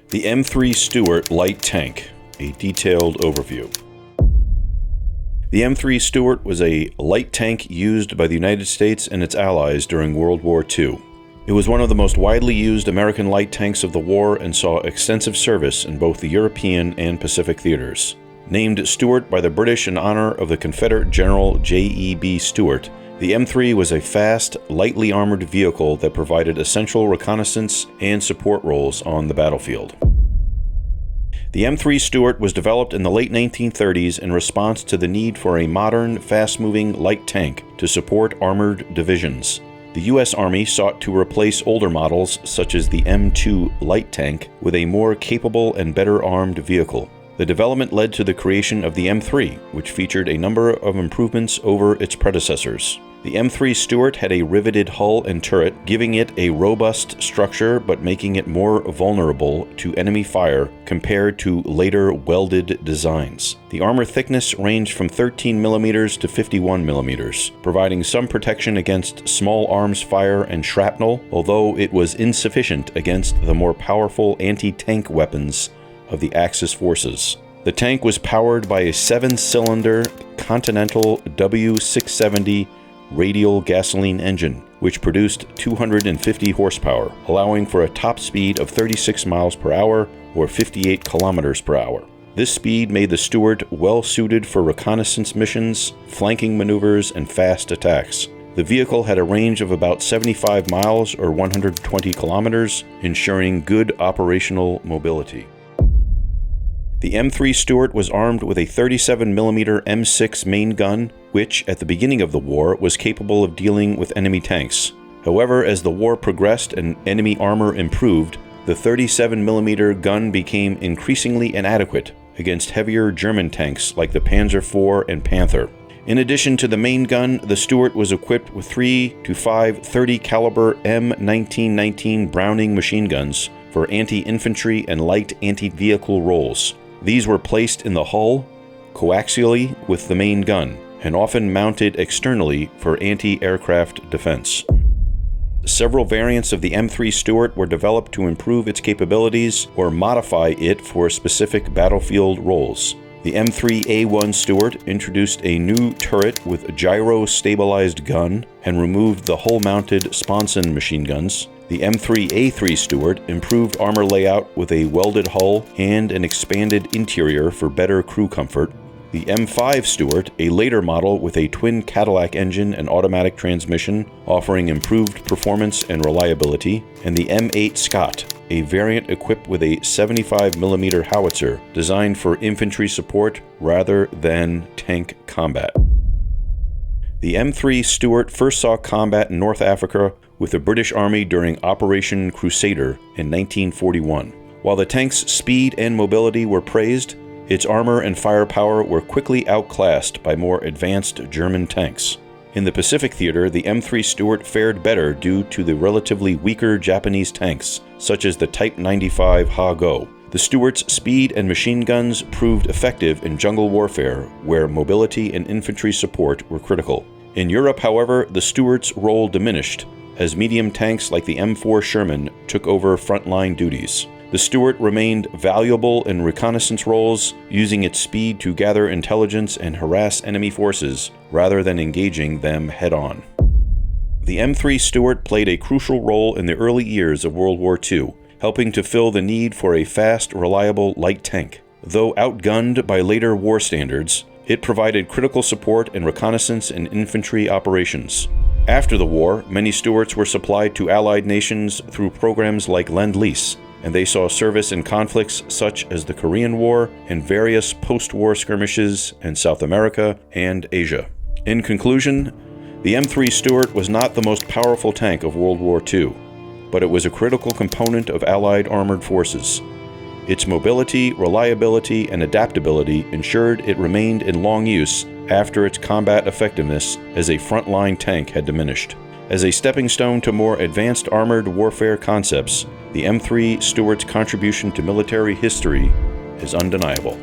The M3 Stuart light tank, a detailed overview. The M3 Stuart was a light tank used by the United States and its allies during World War II. It was one of the most widely used American light tanks of the war and saw extensive service in both the European and Pacific theaters. Named Stuart by the British in honor of the Confederate General J.E.B. Stuart, the M3 was a fast, lightly armored vehicle that provided essential reconnaissance and support roles on the battlefield. The M3 Stuart was developed in the late 1930s in response to the need for a modern, fast-moving light tank to support armored divisions. The U.S. Army sought to replace older models, such as the M2 light tank, with a more capable and better armed vehicle. The development led to the creation of the M3, which featured a number of improvements over its predecessors. The M3 Stuart had a riveted hull and turret, giving it a robust structure but making it more vulnerable to enemy fire compared to later welded designs. The armor thickness ranged from 13 mm to 51 mm, providing some protection against small arms fire and shrapnel, although it was insufficient against the more powerful anti-tank weapons of the Axis forces. The tank was powered by a 7-cylinder Continental W670 radial gasoline engine, which produced 250 horsepower, allowing for a top speed of 36 miles per hour or 58 kilometers per hour. This speed made the Stuart well suited for reconnaissance missions, flanking maneuvers, and fast attacks. The vehicle had a range of about 75 miles or 120 kilometers, ensuring good operational mobility. The M3 Stuart was armed with a 37mm M6 main gun, which, at the beginning of the war, was capable of dealing with enemy tanks. However, as the war progressed and enemy armor improved, the 37mm gun became increasingly inadequate against heavier German tanks like the Panzer IV and Panther. In addition to the main gun, the Stuart was equipped with 3 to 5 30 caliber M1919 Browning machine guns for anti-infantry and light anti-vehicle roles. These were placed in the hull, coaxially with the main gun, and often mounted externally for anti-aircraft defense. Several variants of the M3 Stuart were developed to improve its capabilities or modify it for specific battlefield roles. The M3A1 Stuart introduced a new turret with a gyro-stabilized gun and removed the hull-mounted sponson machine guns. The M3A3 Stuart improved armor layout with a welded hull and an expanded interior for better crew comfort. The M5 Stuart, a later model with a twin Cadillac engine and automatic transmission, offering improved performance and reliability, and the M8 Scott, a variant equipped with a 75mm howitzer designed for infantry support rather than tank combat. The M3 Stuart first saw combat in North Africa with the British Army during Operation Crusader in 1941. While the tank's speed and mobility were praised, its armor and firepower were quickly outclassed by more advanced German tanks. In the Pacific theater, the M3 Stuart fared better due to the relatively weaker Japanese tanks, such as the Type 95 Ha-Go. The Stuart's speed and machine guns proved effective in jungle warfare, where mobility and infantry support were critical. In Europe, however, the Stuart's role diminished, as medium tanks like the M4 Sherman took over frontline duties. The Stuart remained valuable in reconnaissance roles, using its speed to gather intelligence and harass enemy forces, rather than engaging them head-on. The M3 Stuart played a crucial role in the early years of World War II, helping to fill the need for a fast, reliable light tank. Though outgunned by later war standards, it provided critical support in reconnaissance and infantry operations. After the war, many Stuarts were supplied to Allied nations through programs like Lend-Lease, and they saw service in conflicts such as the Korean War and various post-war skirmishes in South America and Asia. In conclusion, the M3 Stuart was not the most powerful tank of World War II, but it was a critical component of Allied armored forces. Its mobility, reliability, and adaptability ensured it remained in long use after its combat effectiveness as a frontline tank had diminished. As a stepping stone to more advanced armored warfare concepts, the M3 Stuart's contribution to military history is undeniable.